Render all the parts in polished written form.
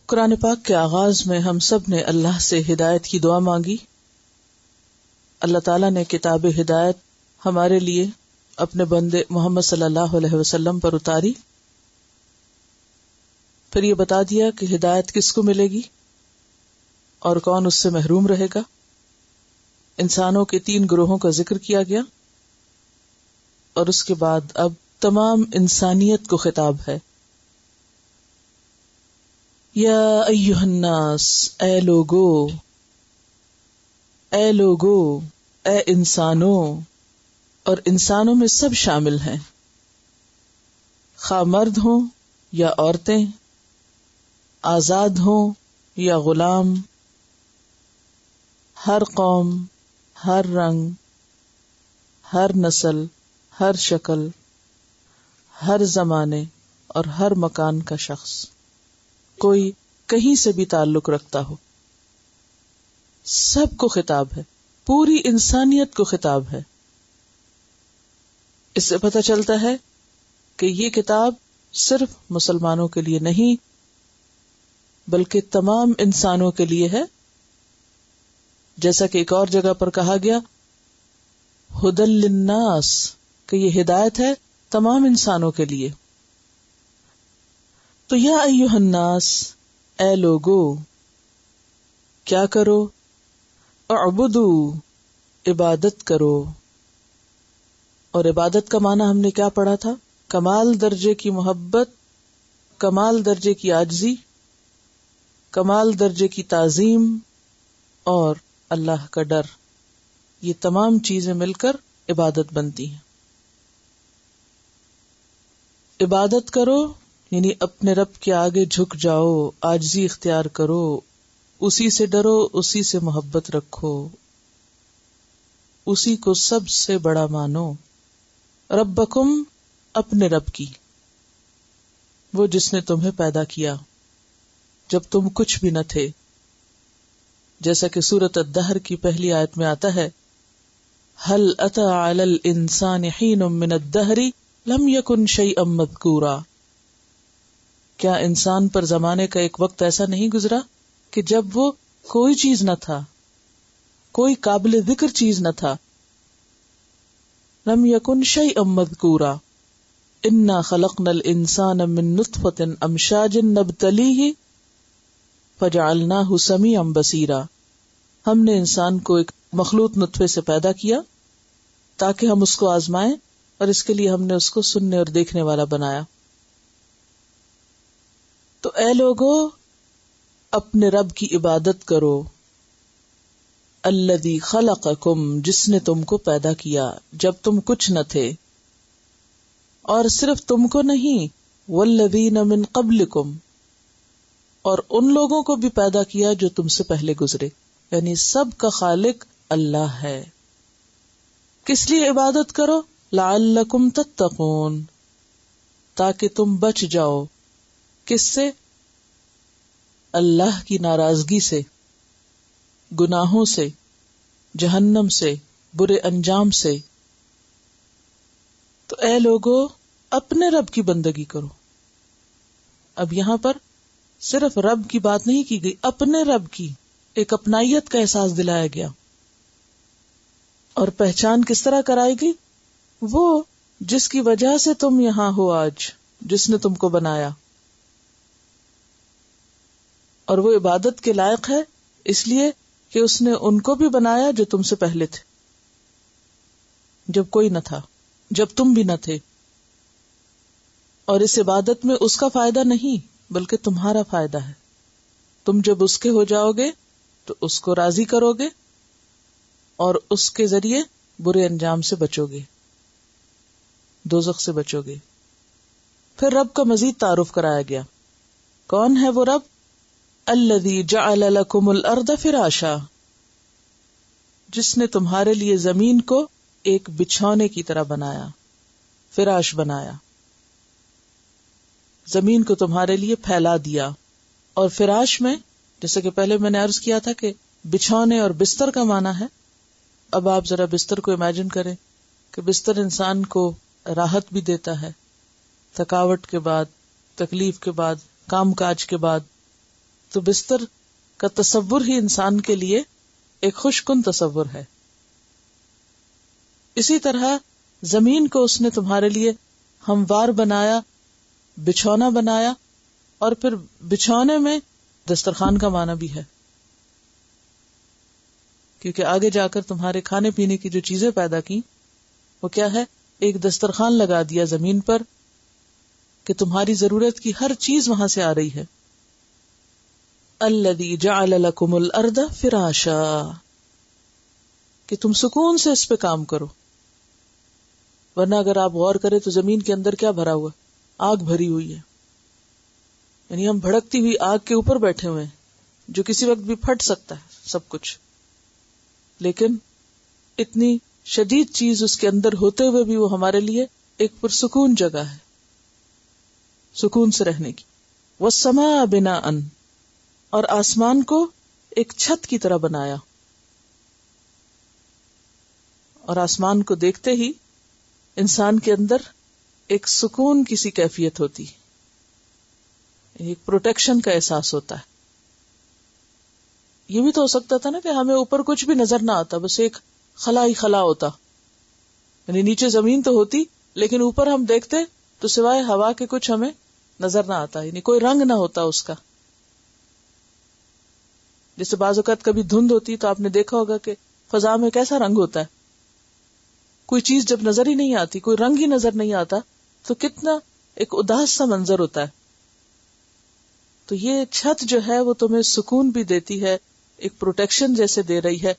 قرآن پاک کے آغاز میں ہم سب نے اللہ سے ہدایت کی دعا مانگی. اللہ تعالیٰ نے کتاب ہدایت ہمارے لیے اپنے بندے محمد صلی اللہ علیہ وسلم پر اتاری. پھر یہ بتا دیا کہ ہدایت کس کو ملے گی اور کون اس سے محروم رہے گا. انسانوں کے 3 گروہوں کا ذکر کیا گیا اور اس کے بعد اب تمام انسانیت کو خطاب ہے. یا ایھا الناس، اے لوگو، اے انسانوں، اور انسانوں میں سب شامل ہیں، خواہ مرد ہوں یا عورتیں، آزاد ہوں یا غلام، ہر قوم، ہر رنگ، ہر نسل، ہر شکل، ہر زمانے اور ہر مکان کا شخص، کوئی کہیں سے بھی تعلق رکھتا ہو، سب کو خطاب ہے، پوری انسانیت کو خطاب ہے. اس سے پتہ چلتا ہے کہ یہ کتاب صرف مسلمانوں کے لیے نہیں بلکہ تمام انسانوں کے لیے ہے. جیسا کہ ایک اور جگہ پر کہا گیا ھدی للناس، کہ یہ ہدایت ہے تمام انسانوں کے لیے. تو یا ایھا الناس، اے لوگو، کیا کرو؟ اعبدو، عبادت کرو. اور عبادت کا معنی ہم نے کیا پڑھا تھا؟ کمال درجے کی محبت، کمال درجے کی عاجزی، کمال درجے کی تعظیم اور اللہ کا ڈر. یہ تمام چیزیں مل کر عبادت بنتی ہیں. عبادت کرو یعنی اپنے رب کے آگے جھک جاؤ، عاجزی اختیار کرو، اسی سے ڈرو، اسی سے محبت رکھو، اسی کو سب سے بڑا مانو. ربکم، اپنے رب کی، وہ جس نے تمہیں پیدا کیا جب تم کچھ بھی نہ تھے. جیسا کہ سورۃ الدہر کی پہلی آیت میں آتا ہے هل أتى على الإنسان حين من الدهر لم يكن شيئا مذكورا. کیا انسان پر زمانے کا ایک وقت ایسا نہیں گزرا کہ جب وہ کوئی چیز نہ تھا، کوئی قابل ذکر چیز نہ تھا. لم يكن شيئا مذكورا انا خلقنا الانسان من نطفة امشاج نبتليه فجعلناه سميعا بصيرا. ہم نے انسان کو ایک مخلوط نطفے سے پیدا کیا تاکہ ہم اس کو آزمائیں، اور اس کے لیے ہم نے اس کو سننے اور دیکھنے والا بنایا. تو اے لوگو، اپنے رب کی عبادت کرو. الذی خلقکم، جس نے تم کو پیدا کیا جب تم کچھ نہ تھے، اور صرف تم کو نہیں، والذین من قبلکم، اور ان لوگوں کو بھی پیدا کیا جو تم سے پہلے گزرے. یعنی سب کا خالق اللہ ہے. کس لیے عبادت کرو؟ لعلکم تتقون، تاکہ تم بچ جاؤ. کس سے؟ اللہ کی ناراضگی سے، گناہوں سے، جہنم سے، برے انجام سے. تو اے لوگو، اپنے رب کی بندگی کرو. اب یہاں پر صرف رب کی بات نہیں کی گئی، اپنے رب کی ایک اپنائیت کا احساس دلایا گیا. اور پہچان کس طرح کرائی گئی؟ وہ جس کی وجہ سے تم یہاں ہو آج، جس نے تم کو بنایا. اور وہ عبادت کے لائق ہے اس لیے کہ اس نے ان کو بھی بنایا جو تم سے پہلے تھے، جب کوئی نہ تھا، جب تم بھی نہ تھے. اور اس عبادت میں اس کا فائدہ نہیں بلکہ تمہارا فائدہ ہے. تم جب اس کے ہو جاؤ گے تو اس کو راضی کرو گے اور اس کے ذریعے برے انجام سے بچو گے، دوزخ سے بچو گے. پھر رب کا مزید تعارف کرایا گیا. کون ہے وہ رب؟ الذی جعل لکم الارض فراشا، جس نے تمہارے لیے زمین کو ایک بچھونے کی طرح بنایا، فراش بنایا. زمین کو تمہارے لیے پھیلا دیا. اور فراش میں جیسے کہ پہلے میں نے عرض کیا تھا کہ بچھونے اور بستر کا معنی ہے. اب آپ ذرا بستر کو امیجن کریں کہ بستر انسان کو راحت بھی دیتا ہے، تھکاوٹ کے بعد، تکلیف کے بعد، کام کاج کے بعد. تو بستر کا تصور ہی انسان کے لیے ایک خوش کن تصور ہے. اسی طرح زمین کو اس نے تمہارے لیے ہموار بنایا، بچھونا بنایا، اور پھر بچھونے میں دسترخوان کا معنی بھی ہے، کیونکہ آگے جا کر تمہارے کھانے پینے کی جو چیزیں پیدا کی وہ کیا ہے؟ ایک دسترخوان لگا دیا زمین پر کہ تمہاری ضرورت کی ہر چیز وہاں سے آ رہی ہے. الذی جعل لکم الارض فراشا، کہ تم سکون سے اس پہ کام کرو. ورنہ اگر آپ غور کریں تو زمین کے اندر کیا بھرا ہوا؟ آگ بھری ہوئی ہے. یعنی ہم بھڑکتی ہوئی آگ کے اوپر بیٹھے ہوئے ہیں جو کسی وقت بھی پھٹ سکتا ہے سب کچھ، لیکن اتنی شدید چیز اس کے اندر ہوتے ہوئے بھی وہ ہمارے لیے ایک پرسکون جگہ ہے، سکون سے رہنے کی. والسماء بناء، اور آسمان کو ایک چھت کی طرح بنایا. اور آسمان کو دیکھتے ہی انسان کے اندر ایک سکون کی سی کیفیت ہوتی، ایک پروٹیکشن کا احساس ہوتا ہے. یہ بھی تو ہو سکتا تھا نا کہ ہمیں اوپر کچھ بھی نظر نہ آتا، بس ایک خلا ہی خلا ہوتا، یعنی نیچے زمین تو ہوتی لیکن اوپر ہم دیکھتے تو سوائے ہوا کے کچھ ہمیں نظر نہ آتا، یعنی کوئی رنگ نہ ہوتا اس کا. جیسے بعض اوقات کبھی دھند ہوتی تو آپ نے دیکھا ہوگا کہ فضا میں کیسا رنگ ہوتا ہے. کوئی چیز جب نظر ہی نہیں آتی، کوئی رنگ ہی نظر نہیں آتا، تو کتنا ایک اداس سا منظر ہوتا ہے. تو یہ چھت جو ہے وہ تمہیں سکون بھی دیتی ہے، ایک پروٹیکشن جیسے دے رہی ہے.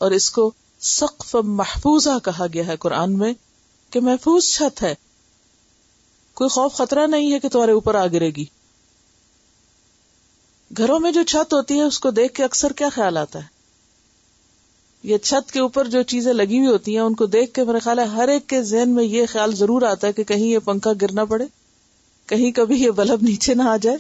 اور اس کو سقف محفوظہ کہا گیا ہے قرآن میں کہ محفوظ چھت ہے، کوئی خوف خطرہ نہیں ہے کہ تمہارے اوپر آ گرے گی. گھروں میں جو چھت ہوتی ہے اس کو دیکھ کے اکثر کیا خیال آتا ہے؟ یہ چھت کے اوپر جو چیزیں لگی ہوئی ہوتی ہیں ان کو دیکھ کے میرا خیال ہے ہر ایک کے ذہن میں یہ خیال ضرور آتا ہے کہ کہیں یہ پنکھا گرنا پڑے، کہیں کبھی یہ بلب نیچے نہ آ جائے.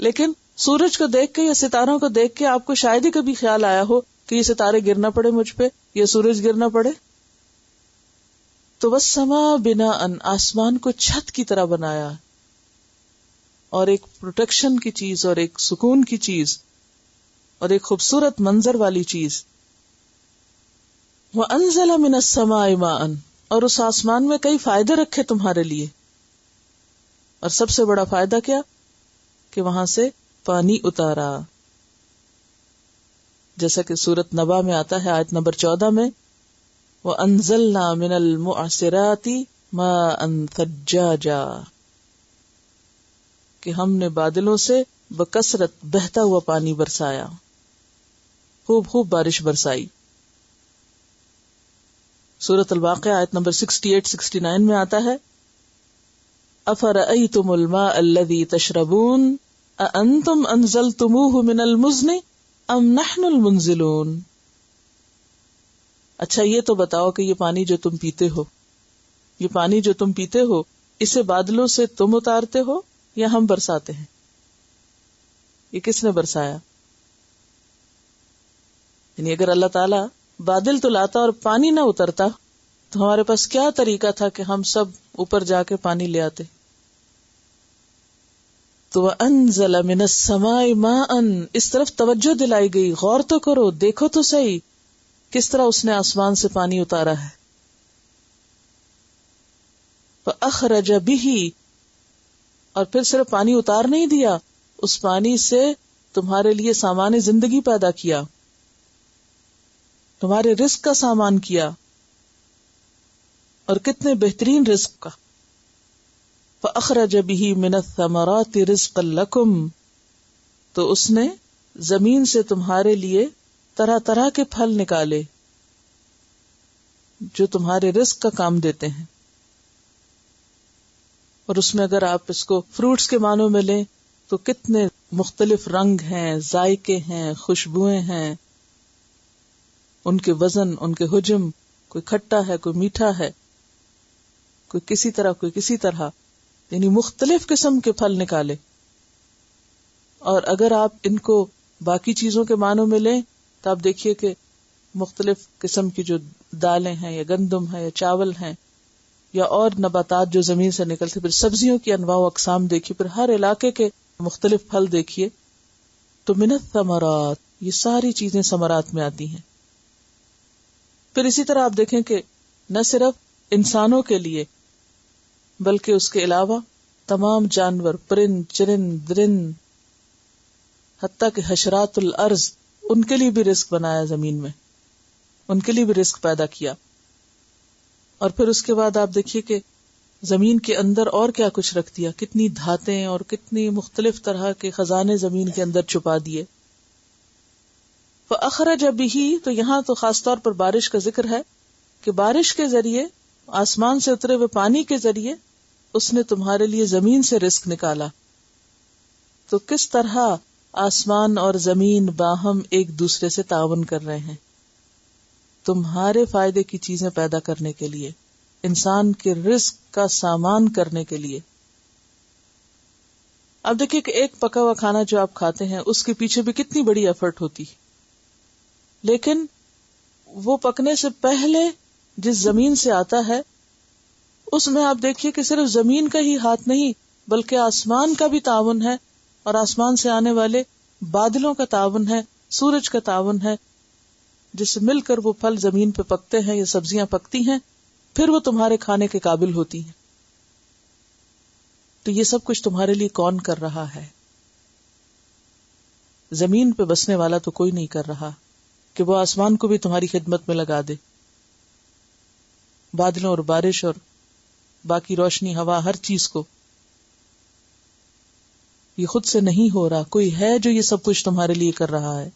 لیکن سورج کو دیکھ کے یا ستاروں کو دیکھ کے آپ کو شاید ہی کبھی خیال آیا ہو کہ یہ ستارے گرنا پڑے مجھ پہ، یہ سورج گرنا پڑے. تو والسماء بناء، آسمان کو چھت کی طرح بنایا، اور ایک پروٹیکشن کی چیز اور ایک سکون کی چیز اور ایک خوبصورت منظر والی چیز. وَأَنزَلَ مِنَ السَّمَاءِ مَاءً، اور اس آسمان میں کئی فائدے رکھے تمہارے لیے. اور سب سے بڑا فائدہ کیا؟ کہ وہاں سے پانی اتارا، جیسا کہ سورۃ نبا میں آتا ہے آیت نمبر 14 میں وَأَنزَلْنَا مِنَ الْمُعْصِرَاتِ مَاءً ثَجَّاجًا، کہ ہم نے بادلوں سے بکثرت بہتا ہوا پانی برسایا، خوب خوب بارش برسائی. سورۃ الواقعہ آیت نمبر 68-69 میں آتا ہے أَفَرَأَيْتُمُ الْمَاءَ الَّذِي تَشْرَبُونَ أَأَنْتُمْ أَنزَلْتُمُوهُ مِنَ الْمُزْنِ أَمْ نَحْنُ الْمُنزِلُونَ. اچھا یہ تو بتاؤ کہ یہ پانی جو تم پیتے ہو، یہ پانی جو تم پیتے ہو، اسے بادلوں سے تم اتارتے ہو یا ہم برساتے ہیں؟ یہ کس نے برسایا؟ یعنی اگر اللہ تعالی بادل تو لاتا اور پانی نہ اترتا تو ہمارے پاس کیا طریقہ تھا کہ ہم سب اوپر جا کے پانی لے آتے؟ تو وَأَنزَلَ مِنَ السَّمَاءِ مَاءً، اس طرف توجہ دلائی گئی، غور تو کرو، دیکھو تو صحیح کس طرح اس نے آسمان سے پانی اتارا ہے. فَأَخْرَجَ بِهِ، اور پھر صرف پانی اتار نہیں دیا، اس پانی سے تمہارے لیے سامان زندگی پیدا کیا، تمہارے رزق کا سامان کیا، اور کتنے بہترین رزق کا. فَأَخْرَجَ بِهِ مِنَ الثَّمَرَاتِ رِزْقًا لَكُمْ، تو اس نے زمین سے تمہارے لیے طرح طرح کے پھل نکالے جو تمہارے رزق کا کام دیتے ہیں. اور اس میں اگر آپ اس کو فروٹس کے معنوں میں لیں تو کتنے مختلف رنگ ہیں، ذائقے ہیں، خوشبوئیں ہیں، ان کے وزن، ان کے حجم، کوئی کھٹا ہے، کوئی میٹھا ہے، کوئی کسی طرح، کوئی کسی طرح، یعنی مختلف قسم کے پھل نکالے. اور اگر آپ ان کو باقی چیزوں کے معنوں میں لیں تو آپ دیکھیے کہ مختلف قسم کی جو دالیں ہیں یا گندم ہے یا چاول ہیں یا اور نباتات جو زمین سے نکلتے، پھر سبزیوں کی انواع و اقسام دیکھیے، پھر ہر علاقے کے مختلف پھل دیکھیے. تو من الثمرات یہ ساری چیزیں ثمرات میں آتی ہیں. پھر اسی طرح آپ دیکھیں کہ نہ صرف انسانوں کے لیے بلکہ اس کے علاوہ تمام جانور، پرند چرند درند، حتیٰ کہ حشرات الارض، ان کے لیے بھی رزق بنایا زمین میں، ان کے لیے بھی رزق پیدا کیا. اور پھر اس کے بعد آپ دیکھیے کہ زمین کے اندر اور کیا کچھ رکھ دیا، کتنی دھاتیں اور کتنی مختلف طرح کے خزانے زمین کے اندر چھپا دیے. فَأَخْرَجَ بِهِ، تو یہاں تو خاص طور پر بارش کا ذکر ہے کہ بارش کے ذریعے، آسمان سے اترے ہوئے پانی کے ذریعے اس نے تمہارے لیے زمین سے رزق نکالا. تو کس طرح آسمان اور زمین باہم ایک دوسرے سے تعاون کر رہے ہیں تمہارے فائدے کی چیزیں پیدا کرنے کے لیے، انسان کے رزق کا سامان کرنے کے لیے. اب دیکھیں کہ ایک پکا ہوا کھانا جو آپ کھاتے ہیں اس کے پیچھے بھی کتنی بڑی ایفرٹ ہوتی، لیکن وہ پکنے سے پہلے جس زمین سے آتا ہے اس میں آپ دیکھیے کہ صرف زمین کا ہی ہاتھ نہیں بلکہ آسمان کا بھی تعاون ہے، اور آسمان سے آنے والے بادلوں کا تعاون ہے، سورج کا تعاون ہے، جس سے مل کر وہ پھل زمین پہ پکتے ہیں یا سبزیاں پکتی ہیں، پھر وہ تمہارے کھانے کے قابل ہوتی ہیں. تو یہ سب کچھ تمہارے لیے کون کر رہا ہے؟ زمین پہ بسنے والا تو کوئی نہیں کر رہا کہ وہ آسمان کو بھی تمہاری خدمت میں لگا دے، بادلوں اور بارش اور باقی روشنی، ہوا، ہر چیز کو. یہ خود سے نہیں ہو رہا، کوئی ہے جو یہ سب کچھ تمہارے لیے کر رہا ہے.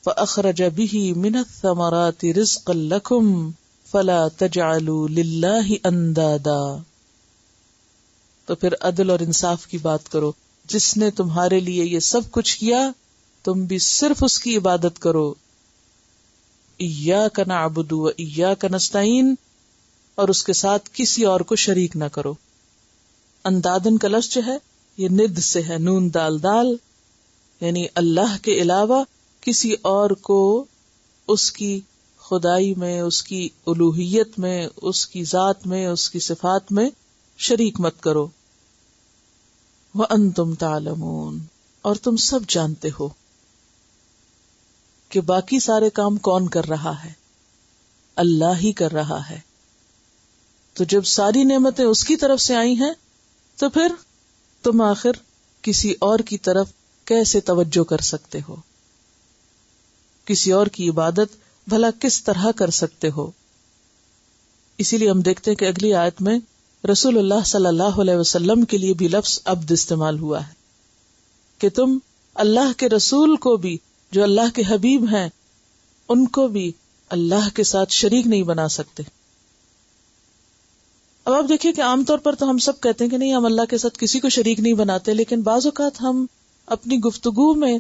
فَأَخْرَجَ بِهِ مِنَ الثَّمَرَاتِ رِزْقًا لَكُمْ فَلَا تَجْعَلُوا لِلَّهِ أَنْدَادًا. تو پھر عدل اور انصاف کی بات کرو، جس نے تمہارے لیے یہ سب کچھ کیا تم بھی صرف اس کی عبادت کرو. إِيَّاكَ نَعْبُدُ وَإِيَّاكَ نَسْتَعِينُ، اور اس کے ساتھ کسی اور کو شریک نہ کرو. اندادن کا لفظ جو ہے یہ ند سے ہے، نون دال دال، یعنی اللہ کے علاوہ کسی اور کو اس کی خدائی میں، اس کی الوہیت میں، اس کی ذات میں، اس کی صفات میں شریک مت کرو. وَأَنْتُمْ تَعْلَمُونَ، اور تم سب جانتے ہو کہ باقی سارے کام کون کر رہا ہے؟ اللہ ہی کر رہا ہے. تو جب ساری نعمتیں اس کی طرف سے آئی ہیں تو پھر تم آخر کسی اور کی طرف کیسے توجہ کر سکتے ہو؟ کسی اور کی عبادت بھلا کس طرح کر سکتے ہو؟ اسی لیے ہم دیکھتے ہیں کہ اگلی آیت میں رسول اللہ صلی اللہ علیہ وسلم کے لیے بھی لفظ عبد استعمال ہوا ہے کہ تم اللہ کے رسول کو بھی، جو اللہ کے حبیب ہیں، ان کو بھی اللہ کے ساتھ شریک نہیں بنا سکتے. اب آپ دیکھیے کہ عام طور پر تو ہم سب کہتے ہیں کہ نہیں، ہم اللہ کے ساتھ کسی کو شریک نہیں بناتے، لیکن بعض اوقات ہم اپنی گفتگو میں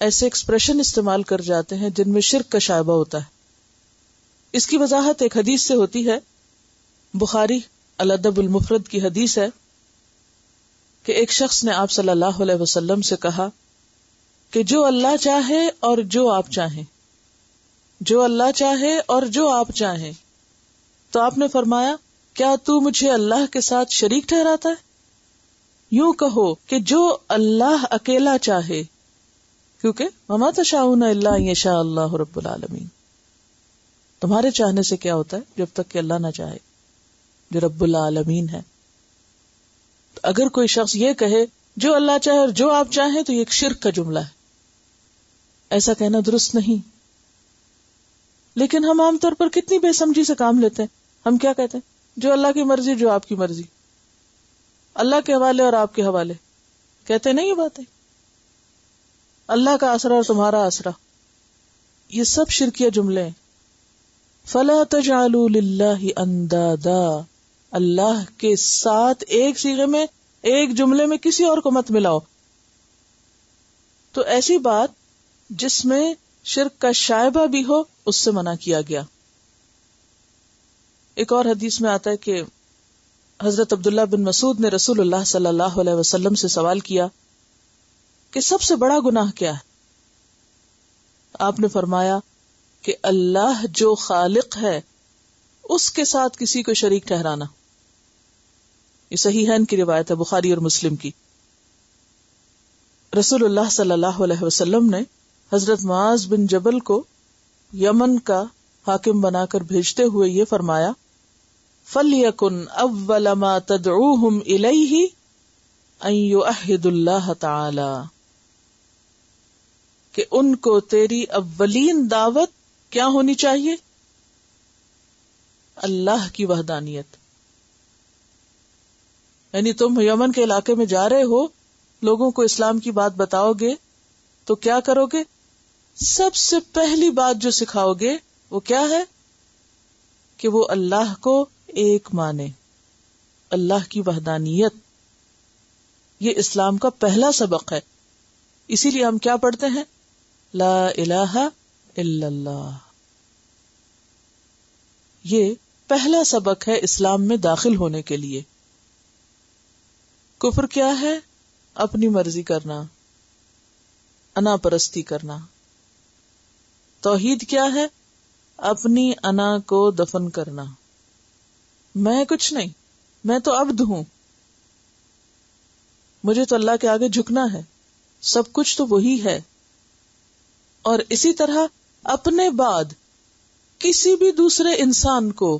ایسے ایکسپریشن استعمال کر جاتے ہیں جن میں شرک کا شائبہ ہوتا ہے. اس کی وضاحت ایک حدیث سے ہوتی ہے. بخاری الادب المفرد کی حدیث ہے کہ ایک شخص نے آپ صلی اللہ علیہ وسلم سے کہا کہ جو اللہ چاہے اور جو آپ چاہیں، جو اللہ چاہے اور جو آپ چاہیں. تو آپ نے فرمایا، کیا تو مجھے اللہ کے ساتھ شریک ٹھہراتا ہے؟ یوں کہو کہ جو اللہ اکیلا چاہے، کیونکہ وما تشاءون الا ان یشاء اللہ رب العالمین. تمہارے چاہنے سے کیا ہوتا ہے جب تک کہ اللہ نہ چاہے، جو رب العالمین ہے. تو اگر کوئی شخص یہ کہے جو اللہ چاہے اور جو آپ چاہیں، تو یہ ایک شرک کا جملہ ہے. ایسا کہنا درست نہیں. لیکن ہم عام طور پر کتنی بے سمجھی سے کام لیتے ہیں. ہم کیا کہتے ہیں؟ جو اللہ کی مرضی، جو آپ کی مرضی، اللہ کے حوالے اور آپ کے حوالے. کہتے نہیں یہ باتیں، اللہ کا آسرا اور تمہارا آسرا. یہ سب شرکیہ جملے ہیں. فَلَا تَجْعَلُوا لِلَّهِ أَنْدَادًا، اللہ کے ساتھ ایک صیغے میں، ایک جملے میں کسی اور کو مت ملاؤ. تو ایسی بات جس میں شرک کا شائبہ بھی ہو، اس سے منع کیا گیا. ایک اور حدیث میں آتا ہے کہ حضرت عبداللہ بن مسعود نے رسول اللہ صلی اللہ علیہ وسلم سے سوال کیا کہ سب سے بڑا گناہ کیا ہے؟ آپ نے فرمایا کہ اللہ جو خالق ہے اس کے ساتھ کسی کو شریک ٹھہرانا. یہ صحیحین کی روایت ہے، بخاری اور مسلم کی. رسول اللہ صلی اللہ علیہ وسلم نے حضرت معاذ بن جبل کو یمن کا حاکم بنا کر بھیجتے ہوئے یہ فرمایا، فَلْيَكُنْ أَوَّلَ مَا تَدْعُوهُمْ إِلَيْهِ أَن يُوَحِّدُوا اللَّهَ تَعَالَى، کہ ان کو تیری اولین دعوت کیا ہونی چاہیے؟ اللہ کی وحدانیت. یعنی تم یمن کے علاقے میں جا رہے ہو، لوگوں کو اسلام کی بات بتاؤ گے تو کیا کرو گے؟ سب سے پہلی بات جو سکھاؤ گے وہ کیا ہے؟ کہ وہ اللہ کو ایک مانے، اللہ کی وحدانیت. یہ اسلام کا پہلا سبق ہے. اسی لیے ہم کیا پڑھتے ہیں؟ لا الہ الا اللہ. یہ پہلا سبق ہے اسلام میں داخل ہونے کے لیے. کفر کیا ہے؟ اپنی مرضی کرنا، انا پرستی کرنا. توحید کیا ہے؟ اپنی انا کو دفن کرنا. میں کچھ نہیں، میں تو عبد ہوں، مجھے تو اللہ کے آگے جھکنا ہے، سب کچھ تو وہی ہے. اور اسی طرح اپنے بعد کسی بھی دوسرے انسان کو،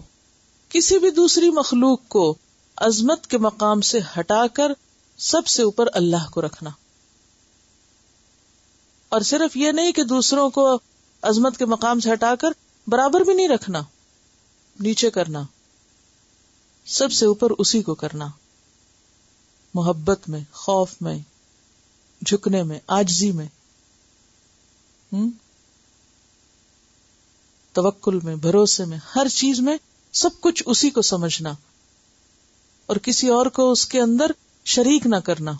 کسی بھی دوسری مخلوق کو عظمت کے مقام سے ہٹا کر سب سے اوپر اللہ کو رکھنا. اور صرف یہ نہیں کہ دوسروں کو عظمت کے مقام سے ہٹا کر برابر بھی نہیں رکھنا، نیچے کرنا، سب سے اوپر اسی کو کرنا. محبت میں، خوف میں، جھکنے میں، عاجزی میں، توکل میں، بھروسے میں، ہر چیز میں سب کچھ اسی کو سمجھنا اور کسی اور کو اس کے اندر شریک نہ کرنا.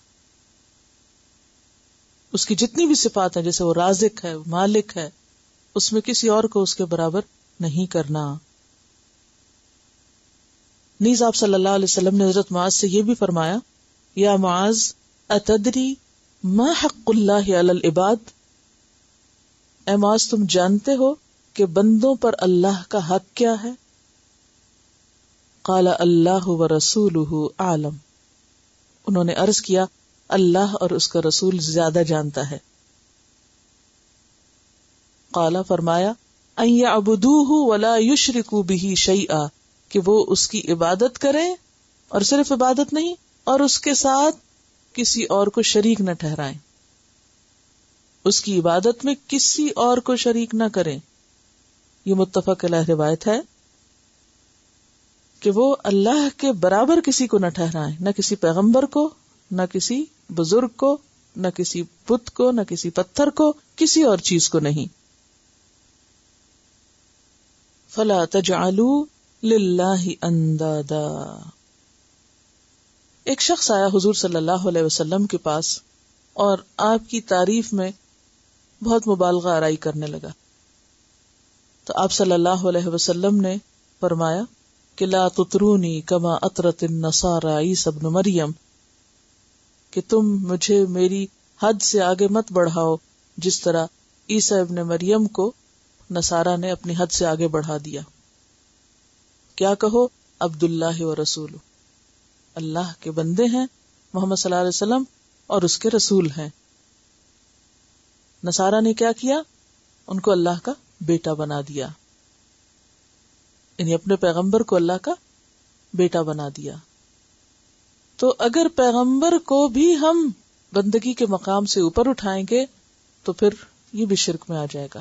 اس کی جتنی بھی صفات ہیں، جیسے وہ رازق ہے، مالک ہے، اس میں کسی اور کو اس کے برابر نہیں کرنا. نیز آپ صلی اللہ علیہ وسلم نے حضرت معاذ سے یہ بھی فرمایا، یا معاذ اتدری ما حق اللہ علی العباد، اے معاذ تم جانتے ہو کہ بندوں پر اللہ کا حق کیا ہے؟ قال اللہ ورسولہ اعلم، انہوں نے عرض کیا اللہ اور اس کا رسول زیادہ جانتا ہے. قال فرمایا ان یعبدوہ ولا یشرکوا بہ شیئا، کہ وہ اس کی عبادت کریں اور صرف عبادت نہیں، اور اس کے ساتھ کسی اور کو شریک نہ ٹھہرائیں. اس کی عبادت میں کسی اور کو شریک نہ کریں. یہ متفق علیہ روایت ہے کہ وہ اللہ کے برابر کسی کو نہ ٹھہرائیں، نہ کسی پیغمبر کو، نہ کسی بزرگ کو، نہ کسی بت کو، نہ کسی پتھر کو، کسی اور چیز کو نہیں. فلا تجعلوا للہ اندادا. ایک شخص آیا حضور صلی اللہ علیہ وسلم کے پاس اور آپ کی تعریف میں بہت مبالغہ آرائی کرنے لگا. تو آپ صلی اللہ علیہ وسلم نے فرمایا کہ لا تطرونی کما اطرت النصارى عیسی ابن مریم، کہ تم مجھے میری حد سے آگے مت بڑھاؤ جس طرح عیسی ابن مریم کو نصارہ نے اپنی حد سے آگے بڑھا دیا. کیا کہو؟ عبداللہ و رسول، اللہ کے بندے ہیں محمد صلی اللہ علیہ وسلم اور اس کے رسول ہیں. نصارہ نے کیا کیا؟ ان کو اللہ کا بیٹا بنا دیا، یعنی اپنے پیغمبر کو اللہ کا بیٹا بنا دیا. تو اگر پیغمبر کو بھی ہم بندگی کے مقام سے اوپر اٹھائیں گے تو پھر یہ بھی شرک میں آ جائے گا.